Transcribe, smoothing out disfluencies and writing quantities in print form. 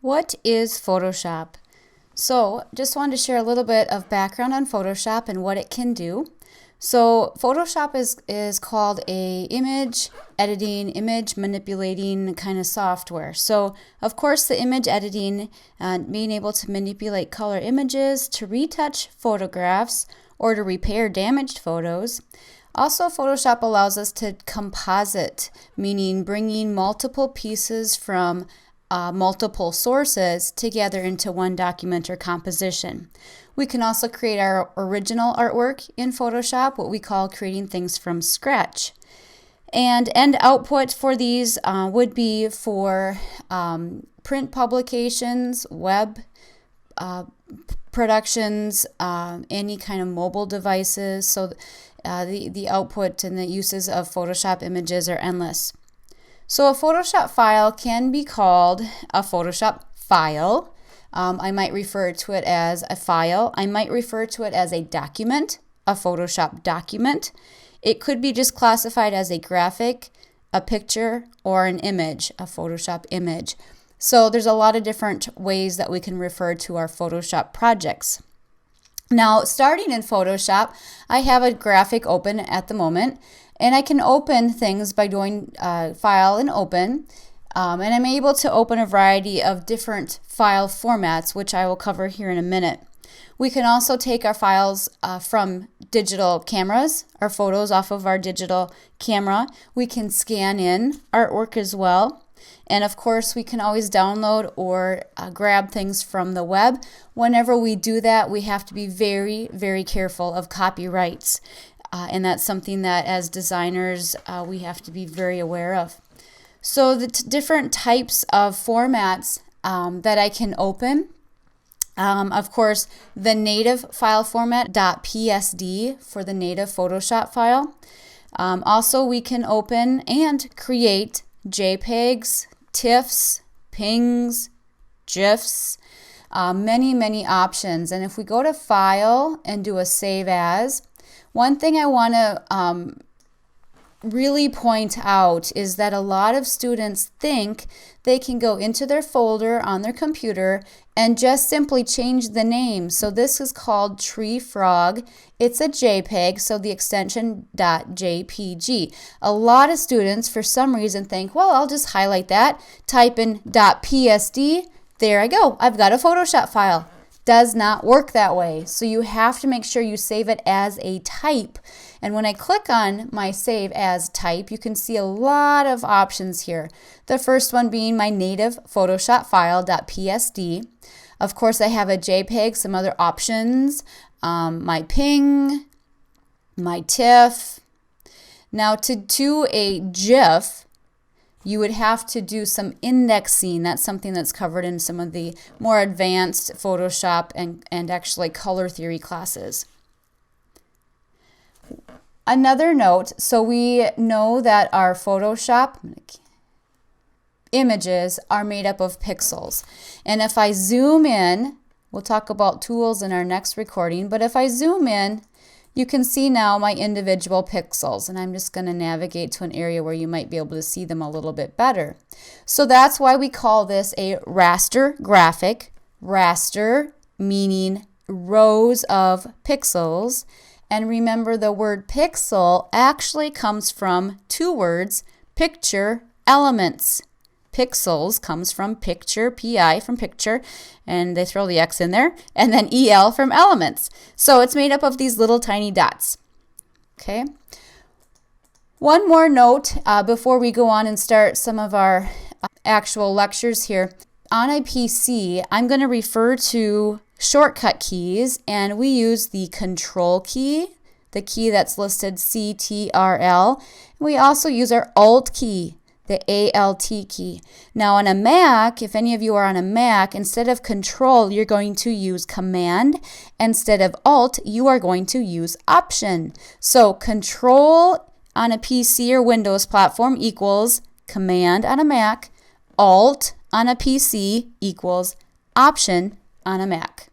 What is Photoshop? So just wanted to share a little bit of background on Photoshop and what it can do. So Photoshop is called a image editing, image manipulating kind of software. So of course the image editing, being able to manipulate color images, to retouch photographs, or to repair damaged photos. Also, Photoshop allows us to composite, meaning bringing multiple pieces from multiple sources together into one document or composition. We can also create our original artwork in Photoshop, what we call creating things from scratch. And end output for these would be for print publications, web productions, any kind of mobile devices. So the output and the uses of Photoshop images are endless. So a Photoshop file can be called a Photoshop file. I might refer to it as a file. I might refer to it as a document, a Photoshop document. It could be just classified as a graphic, a picture, or an image, a Photoshop image. So there's a lot of different ways that we can refer to our Photoshop projects. Now, starting in Photoshop, I have a graphic open at the moment, and I can open things by doing File and Open, and I'm able to open a variety of different file formats, which I will cover here in a minute. We can also take our files from digital cameras, our photos off of our digital camera. We can scan in artwork as well. And of course, we can always download or grab things from the web. Whenever we do that, we have to be very, very careful of copyrights. And that's something that as designers, we have to be very aware of. So the different types of formats that I can open. Of course, the native file format, .psd for the native Photoshop file. Also, we can open and create JPEGs, TIFFs, PNGs, GIFs, many options. And if we go to File and do a Save As, one thing I want to really point out is that a lot of students think they can go into their folder on their computer and just simply change the name. So this is called Tree Frog. It's a JPEG, so the extension .jpg. A lot of students for some reason think, well, I'll just highlight that, type in .psd, there I go, I've got a Photoshop file. Does not work that way. So you have to make sure you save it as a type. And when I click on my Save As type, you can see a lot of options here. The first one being my native Photoshop file .psd. Of course, I have a JPEG, some other options, my PNG, my TIFF. Now to do a GIF, you would have to do some indexing. That's something that's covered in some of the more advanced Photoshop and actually color theory classes. Another note, so we know that our Photoshop images are made up of pixels. And if I zoom in, we'll talk about tools in our next recording, but if I zoom in, you can see now my individual pixels, and I'm just going to navigate to an area where you might be able to see them a little bit better. So that's why we call this a raster graphic. Raster meaning rows of pixels. And remember, the word pixel actually comes from two words, picture elements. Pixels comes from picture, P-I from picture, and they throw the X in there, and then E-L from elements. So it's made up of these little tiny dots. Okay. One more note before we go on and start some of our actual lectures here. On a PC, I'm going to refer to shortcut keys, and we use the Control key, the key that's listed CTRL. We also use our Alt key, the ALT key. Now on a Mac, if any of you are on a Mac, instead of Control, you're going to use Command. Instead of Alt, you are going to use Option. So Control on a PC or Windows platform equals Command on a Mac, Alt on a PC equals Option on a Mac.